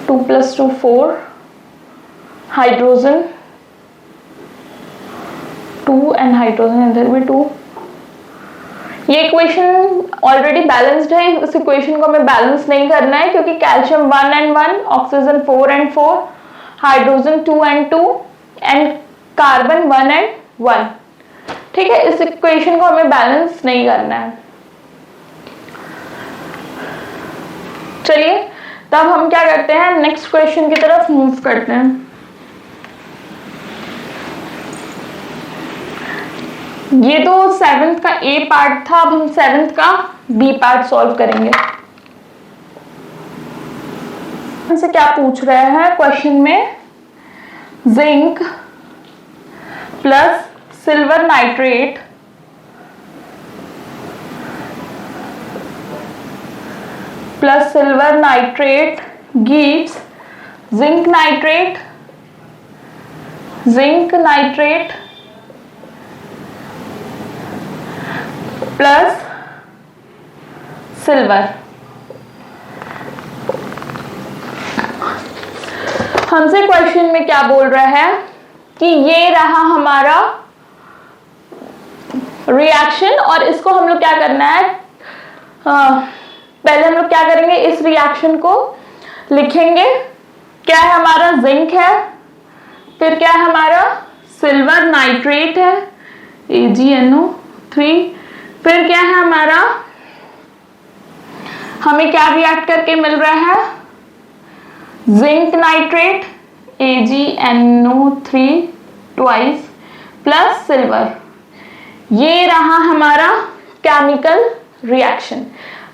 2 + 2 4, हाइड्रोजन 2 एंड हाइड्रोजन इधर भी 2। ये इक्वेशन ऑलरेडी बैलेंस्ड है, इस इक्वेशन को हमें बैलेंस नहीं करना है क्योंकि calcium 1 and 1, oxygen 4 and 4, hydrogen 2 and 2 and carbon 1 and 1। ठीक है, इस इक्वेशन को हमें बैलेंस नहीं करना है। चलिए, तब हम क्या करते हैं? नेक्स्ट क्वेश्चन की तरफ मूव करते हैं। ये तो 7th का ए पार्ट था, अब हम 7th का बी पार्ट सॉल्व करेंगे। हमसे क्या पूछ रहे हैं क्वेश्चन में? Zinc plus silver nitrate gives zinc nitrate plus silver. हमसे क्वेश्चन में क्या बोल रहा है कि ये रहा हमारा रिएक्शन, और इसको हम लोग क्या करना है, पहले हम लोग क्या करेंगे, इस रिएक्शन को लिखेंगे। क्या है हमारा, जिंक है, फिर क्या है हमारा, सिल्वर नाइट्रेट है AgNO3, फिर क्या है हमारा, हमें क्या रिएक्ट करके मिल रहा है, zinc nitrate AgNO3 twice plus silver. ये रहा हमारा केमिकल रिएक्शन।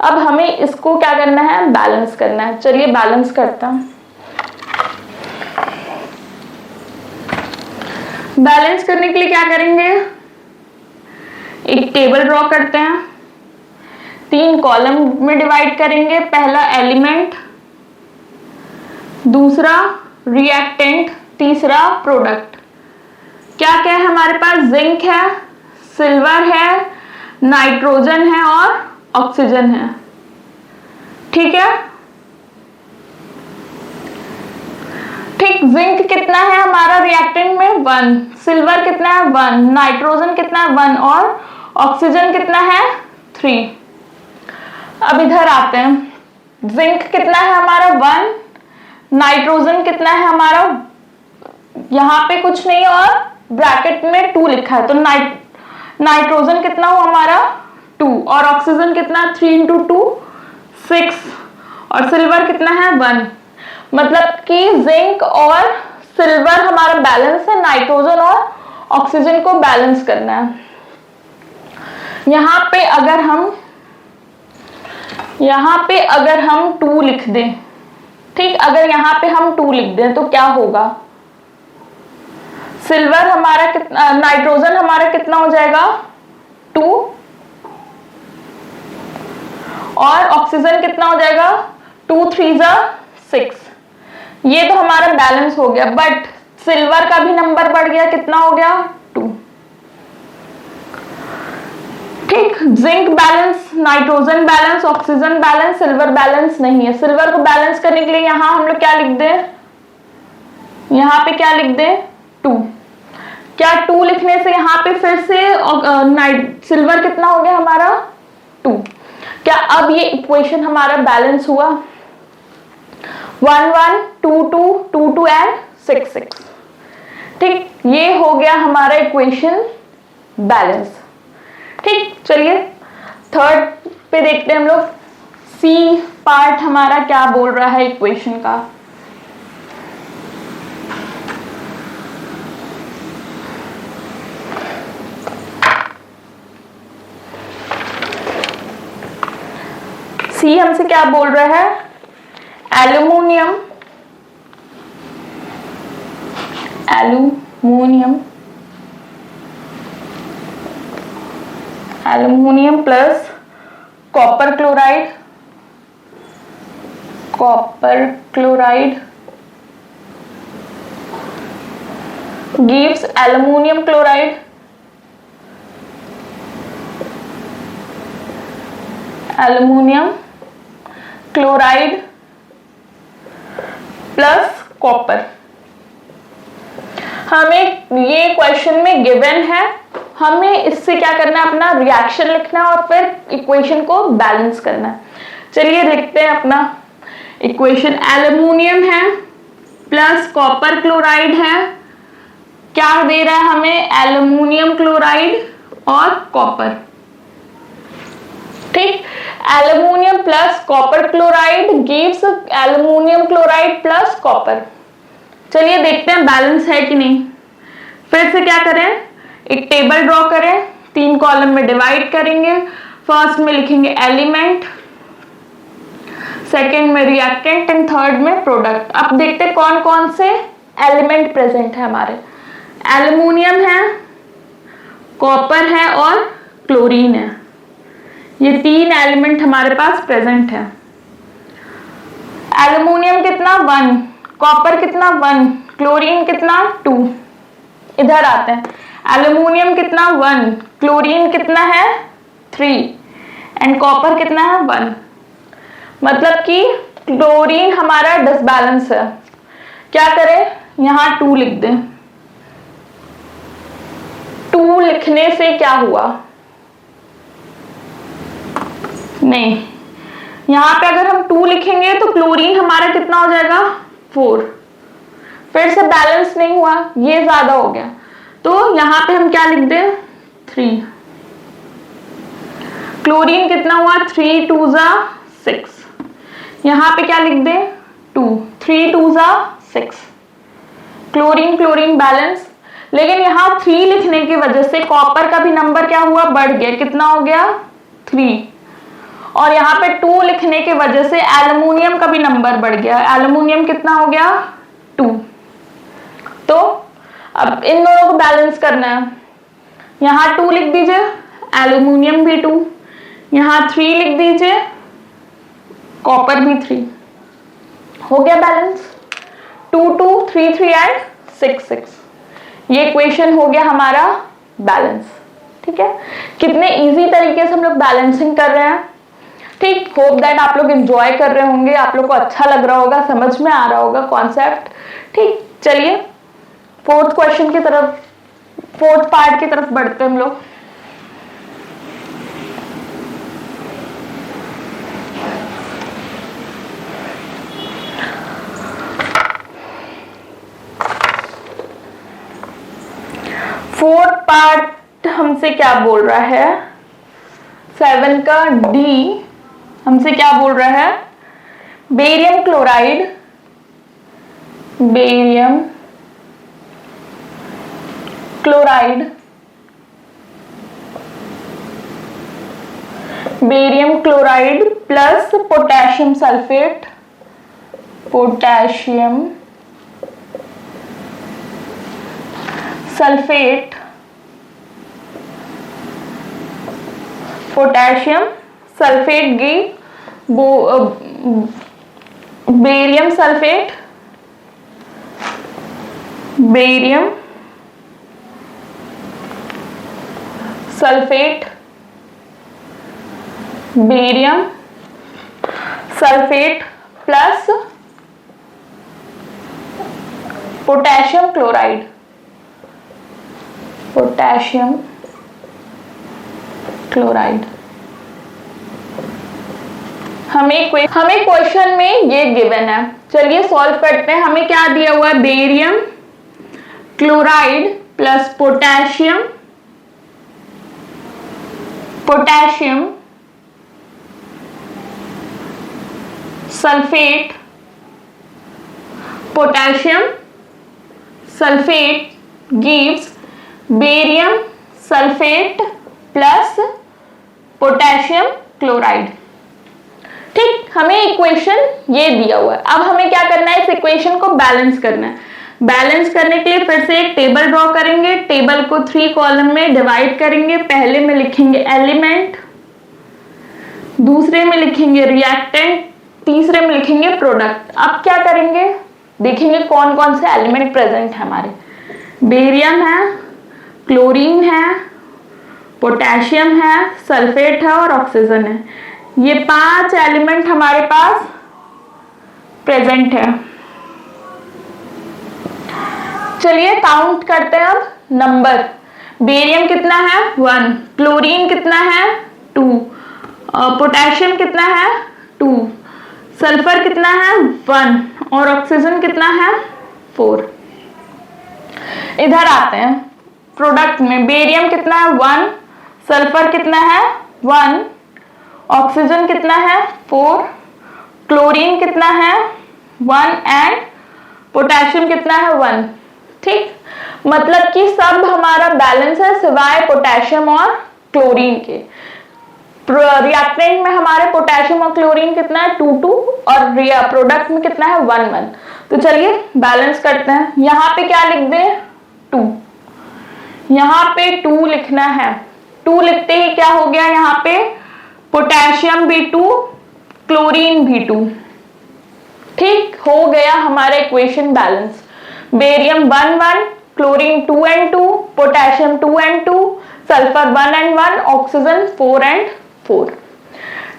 अब हमें इसको क्या करना है, बैलेंस करना है। चलिए बैलेंस करता हूं। बैलेंस करने के लिए क्या करेंगे, एक टेबल ड्रॉ करते हैं, 3 कॉलम में डिवाइड करेंगे। पहला एलिमेंट, दूसरा रिएक्टेंट, तीसरा प्रोडक्ट। क्या क्या है हमारे पास, जिंक है, सिल्वर है, नाइट्रोजन है और ऑक्सीजन है। ठीक है, ठीक। जिंक कितना है हमारा रिएक्टेंट में, 1, सिल्वर कितना है 1, नाइट्रोजन कितना है 1 और ऑक्सीजन कितना है 3। अब इधर आते हैं, जिंक कितना है हमारा 1, नाइट्रोजन कितना है हमारा, यहां पे कुछ नहीं और ब्रैकेट में 2 लिखा है, तो नाइट्रोजन कितना हो हमारा 2 और ऑक्सीजन कितना, 3 × 2 6 और सिल्वर कितना है 1। मतलब कि जिंक और सिल्वर हमारा बैलेंस है, नाइट्रोजन और ऑक्सीजन को बैलेंस करना है। यहां पे अगर हम 2 लिख दें, ठीक, अगर यहां पे हम 2 लिख दें तो क्या होगा, सिल्वर हमारा कितना, नाइट्रोजन हमारा कितना हो जाएगा 2 और ऑक्सीजन कितना हो जाएगा 2 3 6। ये तो हमारा बैलेंस हो गया, बट सिल्वर का भी नंबर बढ़ गया, कितना हो गया 2। ठीक, zinc balance, nitrogen balance, oxygen balance, silver balance नहीं है। सिल्वर को बैलेंस करने के लिए यहां हम लोग क्या लिख दें, यहां पे क्या लिख दें 2। क्या 2 लिखने से यहां पे फिर से सिल्वर कितना हो गया हमारा 2। क्या अब ये इक्वेशन हमारा बैलेंस हुआ, 1 1 2 2 2 2 एंड 6 6। ठीक, ये हो गया हमारा इक्वेशन बैलेंस। ठीक, चलिए थर्ड पे देखते हैं हम लोग, सी पार्ट हमारा क्या बोल रहा है इक्वेशन का। सी हमसे क्या बोल रहा है, aluminium plus copper chloride gives aluminum chloride plus copper. हमें ये क्वेश्चन में गिवन है, हमें इससे क्या करना है, अपना रिएक्शन लिखना है और फिर इक्वेशन को बैलेंस करना है। चलिए लिखते हैं अपना इक्वेशन। एल्यूमिनियम है प्लस कॉपर क्लोराइड है, क्या दे रहा है हमें, एल्यूमिनियम क्लोराइड और कॉपर। ठीक, aluminium plus copper chloride gives aluminium chloride plus copper. चलिए देखते हैं बैलेंस है कि नहीं। फिर से क्या करें, एक टेबल ड्रॉ करें, 3 कॉलम में डिवाइड करेंगे। फर्स्ट में लिखेंगे एलिमेंट, सेकंड में रिएक्टेंट एंड थर्ड में प्रोडक्ट। अब देखते हैं कौन कौन से एलिमेंट प्रेजेंट है हमारे। एल्यूमिनियम है, कॉपर है और क्लोरीन है। ये 3 एलिमेंट हमारे पास प्रेजेंट है। एल्यूमिनियम कितना 1, कॉपर कितना 1, क्लोरीन कितना 2। इधर आते हैं, एल्यूमिनियम कितना 1, क्लोरीन कितना है 3 एंड कॉपर कितना है 1। मतलब कि क्लोरीन हमारा डिसबैलेंस है। क्या करें, यहां 2 लिख दें। 2 लिखने से क्या हुआ, नहीं, यहाँ पे अगर हम 2 लिखेंगे तो क्लोरीन हमारा कितना हो जाएगा 4, फिर से बैलेंस नहीं हुआ, ये ज्यादा हो गया, तो यहाँ पे हम क्या लिख दें 3। क्लोरीन कितना हुआ 3 2 6, यहाँ पे क्या लिख दें 2, 3 2 6, क्लोरीन क्लोरीन बैलेंस। लेकिन यहाँ 3 लिखने की वजह से कॉपर का भी नंबर क्या हुआ बढ़ गया, कितना हो गया 3, और यहाँ पे 2 लिखने की वजह से एल्युमिनियम का भी नंबर बढ़ गया, एल्युमिनियम कितना हो गया 2। तो अब इन दोनों को बैलेंस करना है, यहाँ 2 लिख दीजिए, एल्युमिनियम भी 2, यहाँ 3 लिख दीजिए, कॉपर भी 3, हो गया बैलेंस। 2 2 3 3 एंड 6 6, ये इक्वेशन हो गया हमारा बैलेंस। ठीक है, कितने इजी तरीके से हम लोग बैलेंसिंग कर रहे हैं। ठीक, होप दैट आप लोग एंजॉय कर रहे होंगे, आप लोग को अच्छा लग रहा होगा, समझ में आ रहा होगा कॉन्सेप्ट। ठीक, चलिए फोर्थ क्वेश्चन की तरफ, फोर्थ पार्ट की तरफ बढ़ते हैं हम लोग। फोर्थ पार्ट हमसे क्या बोल रहा है, 7 का डी हमसे क्या बोल रहा है, barium chloride, barium chloride, barium chloride plus potassium sulphate, potassium sulphate, potassium sulphate give barium sulphate, barium sulphate, barium sulphate plus potassium chloride, potassium chloride. हमें क्वेश्चन में ये गिवन है, चलिए सॉल्व करते हैं। हमें क्या दिया हुआ है, barium chloride plus potassium sulphate, potassium sulphate gives barium sulphate plus potassium chloride. ठीक, हमें इक्वेशन ये दिया हुआ है। अब हमें क्या करना है, इस इक्वेशन को बैलेंस करना है। बैलेंस करने के लिए फिर से एक टेबल ड्रॉ करेंगे, टेबल को 3 कॉलम में डिवाइड करेंगे। पहले में लिखेंगे एलिमेंट, दूसरे में लिखेंगे रिएक्टेंट, तीसरे में लिखेंगे प्रोडक्ट। अब क्या करेंगे, देखेंगे कौन कौन से एलिमेंट प्रेजेंट है हमारे। बेरियम है, क्लोरीन है, पोटेशियम है, सल्फेट है और ऑक्सीजन है। ये 5 एलिमेंट हमारे पास प्रेजेंट है। चलिए काउंट करते हैं अब नंबर। बेरियम कितना है 1, क्लोरीन कितना है 2, पोटेशियम कितना है 2, सल्फर कितना है 1 और ऑक्सीजन कितना है 4। इधर आते हैं प्रोडक्ट में। बेरियम कितना है 1, सल्फर कितना है 1, ऑक्सीजन कितना है 4, क्लोरीन कितना है 1 एंड पोटेशियम कितना है 1। ठीक, मतलब कि सब हमारा बैलेंस है सिवाय पोटेशियम और क्लोरीन के। रिएक्टेंट में हमारे पोटेशियम और क्लोरीन कितना है 2 2 और प्रोडक्ट में कितना है 1 1। तो चलिए बैलेंस करते हैं। यहाँ पे क्या लिख दें 2, यहाँ पे 2 लिखना है। 2 लिखते ही क्या हो गया, यहाँ पे पोटेशियम भी 2, क्लोरीन भी 2। ठीक, हो गया हमारा equation balance. Barium 1 1, chlorine 2 and 2, potassium 2 and 2, sulphur 1 and 1, oxygen 4 and 4।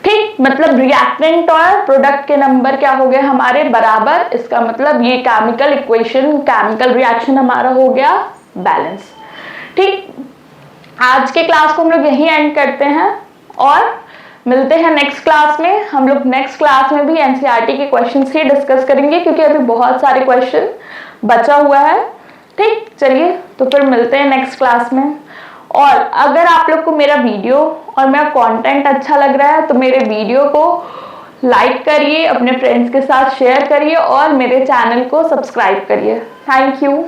ठीक, मतलब रिएक्टेंट और प्रोडक्ट के नंबर क्या हो गए हमारे बराबर। इसका मतलब ये केमिकल इक्वेशन, केमिकल रिएक्शन हमारा हो गया बैलेंस। ठीक, आज के क्लास को हम लोग यही एंड करते हैं और मिलते हैं नेक्स्ट क्लास में। हम लोग नेक्स्ट क्लास में भी एनसीईआरटी के क्वेश्चंस ही डिस्कस करेंगे, क्योंकि अभी बहुत सारे क्वेश्चन बचा हुआ है। ठीक, चलिए तो फिर मिलते हैं नेक्स्ट क्लास में। और अगर आप लोग को मेरा वीडियो और मेरा कंटेंट अच्छा लग रहा है तो मेरे वीडियो को लाइक करिए, अपने फ्रेंड्स के साथ शेयर करिए और मेरे चैनल को सब्सक्राइब करिए। Thank you.